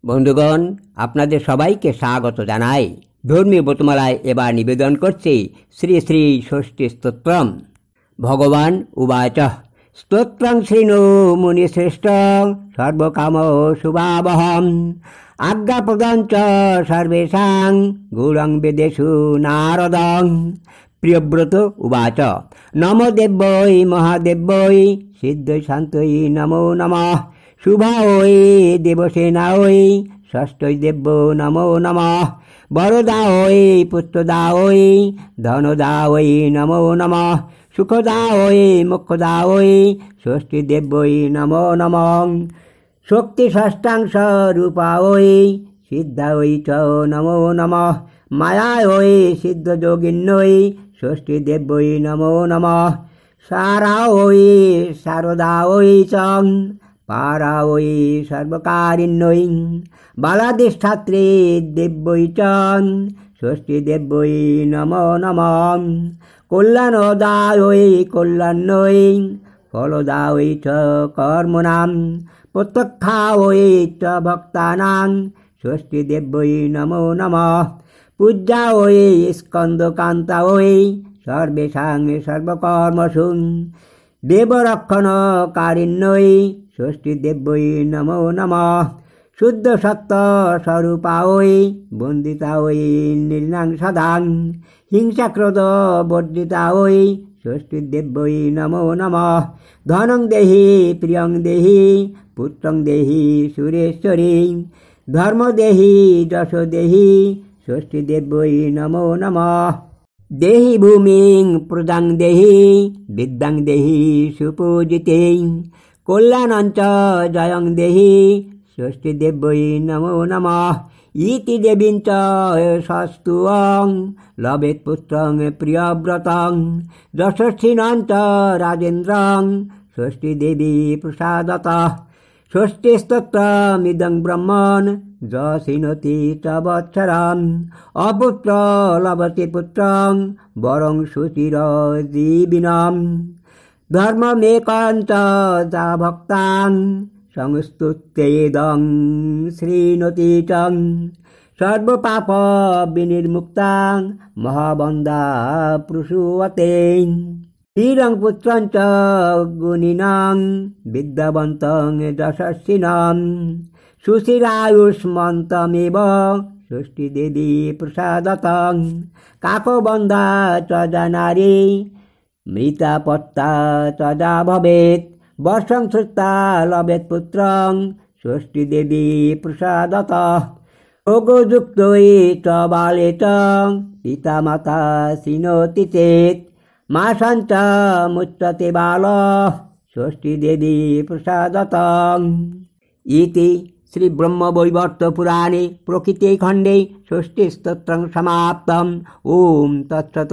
বন্ধুগণ, আপনাদের সবাইকে স্বাগত জানাই। ধর্মীয় ব্রতমালায় এবার নিবেদন করছি শ্রী শ্রী ষষ্ঠী স্তোত্রম। ভগবান উবাচ স্তোত্রং শৃণু মুনিশ্রেষ্ঠ সর্বকাম শুভাবহম আজ্ঞাপ্রদান চ সর্বেষাং গুরং বেদেষু নারদং। প্রিয়ব্রত উবাচ নমো দেব্যৈ মহাদেব্যৈ সিদ্ধৈ শান্তৈ নমো নমঃ শুভাঐ দেবসেনাঐ ষষ্ঠৈ দেব্য নমো নমঃ বরদাঐ পুত্রদাঐ ধনদাঐ নমো নমঃ সুখদাঐ মোক্ষদাঐ ষষ্ঠী দেব্যৈ নমো নমঃ শক্তি ষষ্ঠাংশ রূপাঐ সিদ্ধাঐ চ নমো নমঃ মায়াঐ সিদ্ধযোগিন্যৈ ষষ্ঠী দেব্যৈ নমো নমঃ সারাঐ শারদাঐ চ পারাঐ সর্বকারিণ্যৈ বালাধিষ্ঠাত্রী দেব্যৈ চ ষষ্ঠী দেব্যৈ নমো নমঃ কল্যাণদাयै কল্যাণ্যৈ ফলদাयै চ কর্মণাং প্রত্যক্ষাयै চ ভক্তানাং ষষ্ঠী দেব্যৈ নমো নমঃ পূজ্যাयै স্কন্দকান্তাयै সর্বেষাং সর্বকর্মসু দেবরক্ষণকারিণ্যৈ ষষ্ঠী দেব্যৈ নমো নমঃ শুদ্ধ সত্য স্বরূপাयै বন্দিতাयै নির্নাং সদাং হিংসাক্রোধ বর্জিতাयै ষষ্ঠী দেব্যৈ নমো নমঃ ধনং দেহি প্রিয়ং দেহি পুত্রং দেহি সুরেশ্বরী ধর্ম দেহি যশ দেহি ষষ্ঠী দেব্যৈ নমো নমঃ দেহি ভূমিং প্রদাং দেহি বিদ্যাং দেহি সুপূজিতে কল্যাণঞ্চ জয়ং দেহি ষষ্ঠী দেব্যৈ নমো নমঃ ইতি দেবীঞ্চ সস্তুয়ং লবেৎ পুত্রং প্রিয়ব্রতং যশস্বিনঞ্চ রাজেন্দ্রং ষষ্ঠী দেবী প্রসাদতঃ ষষ্ঠী স্তোত্রমিদং ব্রহ্মণ যশিনতি চ বৎসরং অপুত্র লভতে পুত্রং বরং সুচিরজীবিনং ধর্মমেকাঞ্চ যা ভক্তাং সংস্তুত্যেদং শ্রীণতি চ সর্বপাপ বিনির্মুক্তাং মহাবন্দা প্রসূয়তে ধীরং পুত্রং চ গুণিনাং বিদ্যাবন্তং যশস্বিনাং সুচিরায়ুষ্মন্তমেব ষষ্ঠী দেবী প্রসাদতং কাকবন্ধা চ নারী মৃতাপত্তা তদা ভবেৎ বর্ষং শ্রুতা লবেৎ পুত্রং ষষ্ঠী দেবী প্রসাদতঃ যোগযুক্তৈ চ বালে চ পিতা মাতা শিনোতি চেৎ মাসাঞ্চ মুচ্যতে বালঃ ষষ্ঠী দেবী প্রসাদতং। ইতি শ্রী ব্রহ্মবৈবর্ত পুরাণে প্রকৃতি খণ্ডে ষষ্ঠী স্তোত্রং সমাপ্তম। ওম তৎসৎ।